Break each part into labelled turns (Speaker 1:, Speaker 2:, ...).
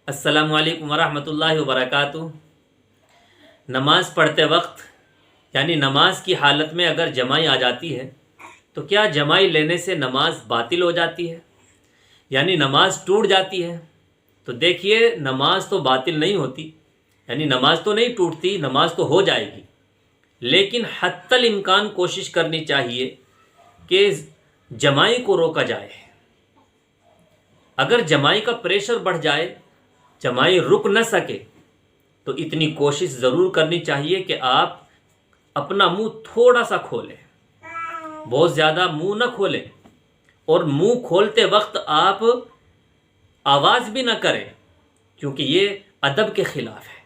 Speaker 1: السلام علیکم ورحمۃ اللہ وبرکاتہ۔ نماز پڑھتے وقت یعنی نماز کی حالت میں اگر جمائی آ جاتی ہے تو کیا جمائی لینے سے نماز باطل ہو جاتی ہے یعنی نماز ٹوٹ جاتی ہے؟ تو دیکھیے، نماز تو باطل نہیں ہوتی، یعنی نماز تو نہیں ٹوٹتی، نماز تو ہو جائے گی، لیکن حتی الامکان کوشش کرنی چاہیے کہ جمائی کو روکا جائے۔ اگر جمائی کا پریشر بڑھ جائے، جمائی رک نہ سکے، تو اتنی کوشش ضرور کرنی چاہیے کہ آپ اپنا منہ تھوڑا سا کھولیں، بہت زیادہ منہ نہ کھولیں، اور منہ کھولتے وقت آپ آواز بھی نہ کریں، کیونکہ یہ ادب کے خلاف ہے۔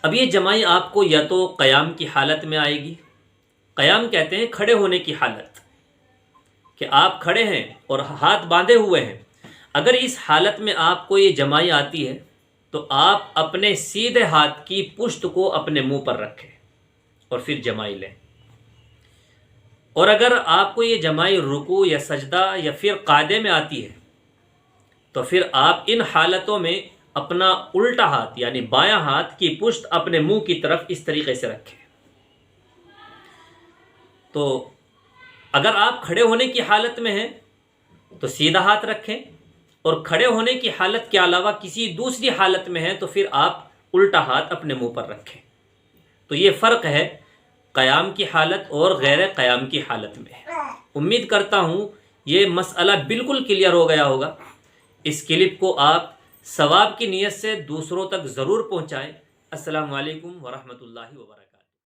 Speaker 1: اب یہ جمائی آپ کو یا تو قیام کی حالت میں آئے گی، قیام کہتے ہیں کھڑے ہونے کی حالت، کہ آپ کھڑے ہیں اور ہاتھ باندھے ہوئے ہیں۔ اگر اس حالت میں آپ کو یہ جمائی آتی ہے تو آپ اپنے سیدھے ہاتھ کی پشت کو اپنے منہ پر رکھیں اور پھر جمائی لیں۔ اور اگر آپ کو یہ جمائی رکوع یا سجدہ یا پھر قعدے میں آتی ہے تو پھر آپ ان حالتوں میں اپنا الٹا ہاتھ یعنی بایاں ہاتھ کی پشت اپنے منہ کی طرف اس طریقے سے رکھیں۔ تو اگر آپ کھڑے ہونے کی حالت میں ہیں تو سیدھا ہاتھ رکھیں، اور کھڑے ہونے کی حالت کے علاوہ کسی دوسری حالت میں ہیں تو پھر آپ الٹا ہاتھ اپنے منہ پر رکھیں۔ تو یہ فرق ہے قیام کی حالت اور غیر قیام کی حالت میں۔ امید کرتا ہوں یہ مسئلہ بالکل کلیئر ہو گیا ہوگا۔ اس کلپ کو آپ ثواب کی نیت سے دوسروں تک ضرور پہنچائیں۔ السلام علیکم ورحمۃ اللہ وبرکاتہ۔